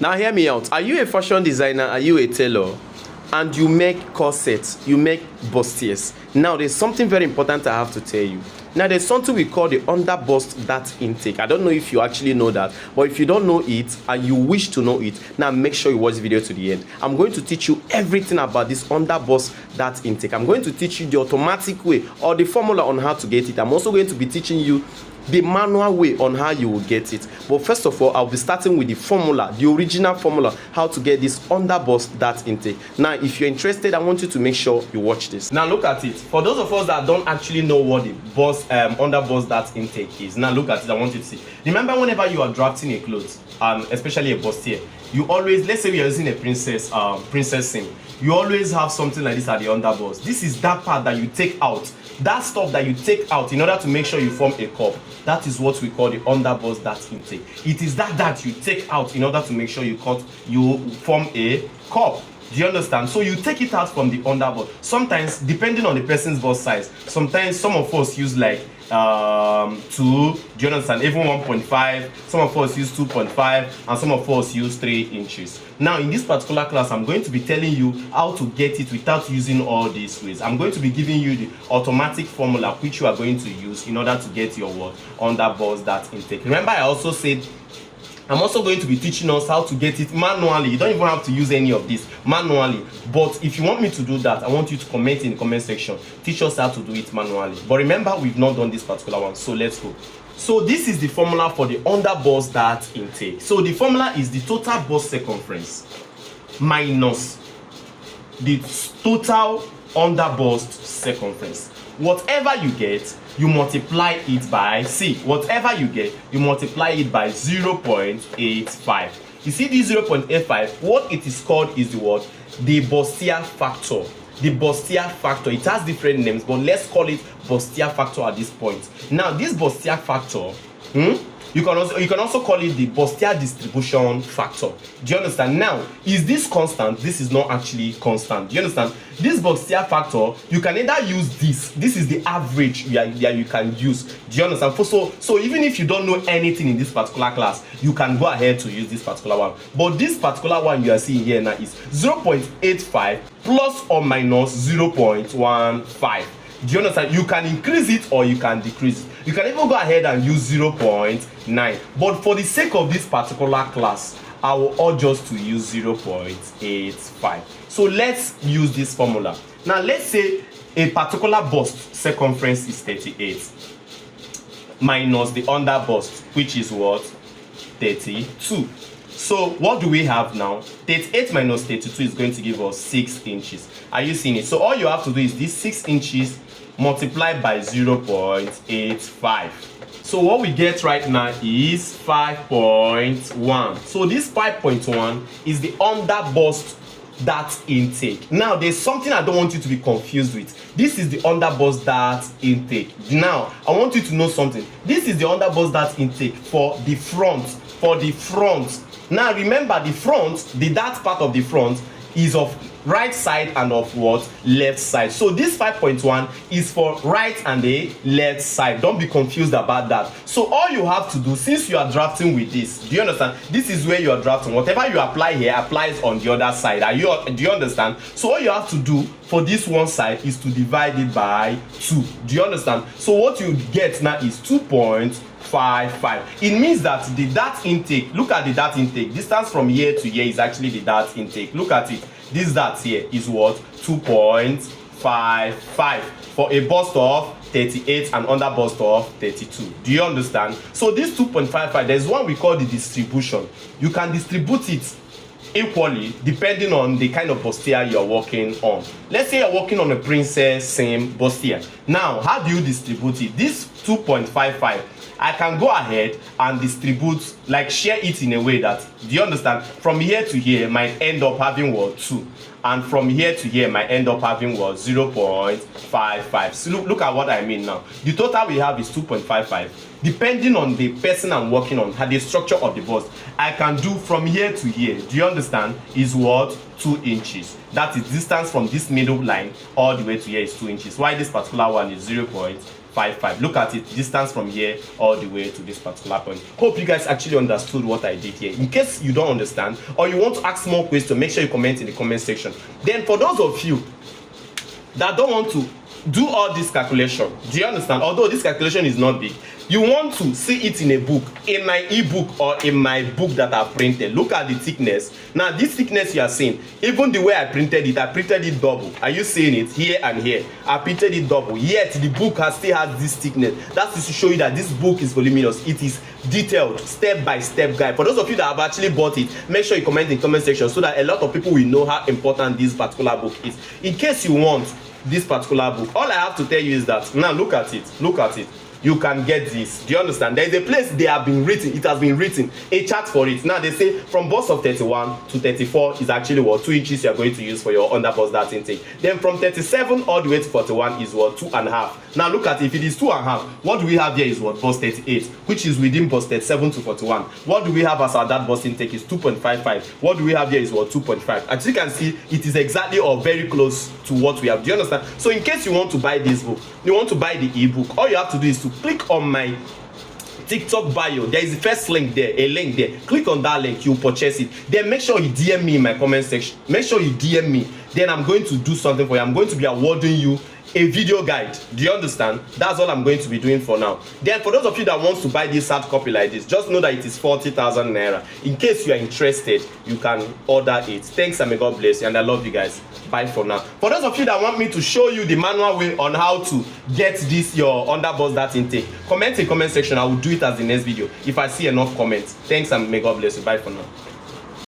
Now hear me out. Are you a fashion designer? Are you a tailor? And you make corsets, you make bustiers. Now there's something very important I have to tell you. Now there's something we call the underbust dart intake. I don't know if you actually know that, but if you don't know it and you wish to know it, now make sure you watch the video to the end. I'm going to teach you everything about this underbust dart intake. I'm going to teach you the automatic way or the formula on how to get it. I'm also going to be teaching you the manual way on how you will get it. But first of all, I'll be starting with the formula, the original formula, how to get this underbust dart intake. Now if you're interested, I want you to make sure you watch this. Now look at it. For those of us that don't actually know what the underbust dart intake is, now look at it. I want you to see. Remember, whenever you are drafting a clothes, especially a bustier, you always, let's say we are using a princess seam, you always have something like this at the underbust. This is that part that you take out, that stuff that you take out in order to make sure you form a cup. That is what we call the underbust dart intake. It is that you take out in order to make sure you form a cup. Do you understand? So you take it out from the underbust. Sometimes, depending on the person's bust size, sometimes some of us use like 2, do you understand, even 1.5, some of us use 2.5, and some of us use 3 inches. Now in this particular class, I'm going to be telling you how to get it without using all these ways. I'm going to be giving you the automatic formula which you are going to use in order to get your underbust dart intake. Remember, I also said I'm also going to be teaching us how to get it manually. You don't even have to use any of this manually. But if you want me to do that, I want you to comment in the comment section. Teach us how to do it manually. But remember, we've not done this particular one. So let's go. So this is the formula for the underbust dart intake. So the formula is the total bust circumference minus the total underbust circumference. Whatever you get, you multiply it by, whatever you get, you multiply it by 0.85. You see this 0.85, what it is called is the what? The bustier factor. The bustier factor. It has different names, but let's call it bustier factor at this point. Now, this bustier factor, you can also call it the bustier distribution factor. Do you understand? Now, is this constant? This is not actually constant. Do you understand? This bustier factor, you can either use this. This is the average that you can use. Do you understand? So even if you don't know anything in this particular class, you can go ahead to use this particular one. But this particular one you are seeing here now is 0.85 plus or minus 0.15. Do you understand? You can increase it or you can decrease it. You can even go ahead and use 0.9. But for the sake of this particular class, I will urge us to use 0.85. So let's use this formula. Now let's say a particular bust circumference is 38 minus the underbust, which is what? 32. So what do we have now? 38 minus 32 is going to give us 6 inches. Are you seeing it? So all you have to do is this 6 inches multiplied by 0.85. So what we get right now is 5.1. So this 5.1 is the underbust dart intake. Now there's something I don't want you to be confused with. This is the underbust dart intake. Now I want you to know something. This is the underbust dart intake for the front. Now remember, the front, the dart part of the front is of right side and of what? Left side. So this 5.1 is for right and the left side. Don't be confused about that. So all you have to do, since you are drafting with this, do you understand? This is where you are drafting. Whatever you apply here applies on the other side. Do you understand? So all you have to do for this one side is to divide it by 2. Do you understand? So what you get now is 2.55. It means that the dart intake, look at the dart intake, distance from here to here is actually the dart intake. Look at it. This dart here is what? 2.55 for a bust of 38 and underbust of 32. Do you understand? So this 2.55, there's one we call the distribution. You can distribute it equally depending on the kind of bustier you're working on. Let's say you're working on a princess seam bustier. Now, how do you distribute it? This 2.55, I can go ahead and distribute, like share it in a way that, do you understand? From here to here might end up having what? 2. And from here to here might end up having what? 0.55. So look at what I mean now. The total we have is 2.55. Depending on the person I'm working on, the structure of the bust, I can do from here to here, do you understand, is what? 2 inches. That is distance from this middle line all the way to here is 2 inches. Why this particular one is 0.55. 2.55. Look at it, distance from here all the way to this particular point. Hope you guys actually understood what I did here. In case you don't understand or you want to ask more questions, make sure you comment in the comment section. Then for those of you that don't want to do all this calculation, do you understand? Although this calculation is not big, you want to see it in a book, in my ebook or in my book that I printed. Look at the thickness. Now this thickness you are seeing, even the way I printed it double. Are you seeing it here and here? I printed it double, yet the book still has this thickness. That's to show you that this book is voluminous. It is detailed, step-by-step guide. For those of you that have actually bought it, make sure you comment in the comment section so that a lot of people will know how important this particular book is. In case you want this particular book, all I have to tell you is that, now look at it, you can get this. Do you understand? There is a place they have been written, it has been written, a chart for it. Now they say from bust of 31 to 34 is actually what 2 inches you are going to use for your underbust dart intake. Then from 37 all the way to 41 is what 2.5. Now look at it, if it is 2.5, what do we have here is what bust 38, which is within bust 37 to 41. What do we have as our dart bust intake is 2.55. What do we have here is what 2.5. As you can see, it is exactly or very close to what we have. Do you understand? So in case you want to buy this book, you want to buy the ebook, all you have to do is to click on my TikTok bio. There is the first link there, a link there. Click on that link, you purchase it. Then make sure you DM me in my comment section. Make sure you DM me. Then I'm going to do something for you. I'm going to be awarding you a video guide. Do you understand? That's all I'm going to be doing for now. Then for those of you that wants to buy this hard copy like this, just know that it is 40,000 naira. In case you are interested, you can order it. Thanks and may God bless you, and I love you guys. Bye for now. For those of you that want me to show you the manual way on how to get this your underbust dart intake, comment in the comment section. I will do it as the next video if I see enough comments. Thanks and may God bless you. Bye for now.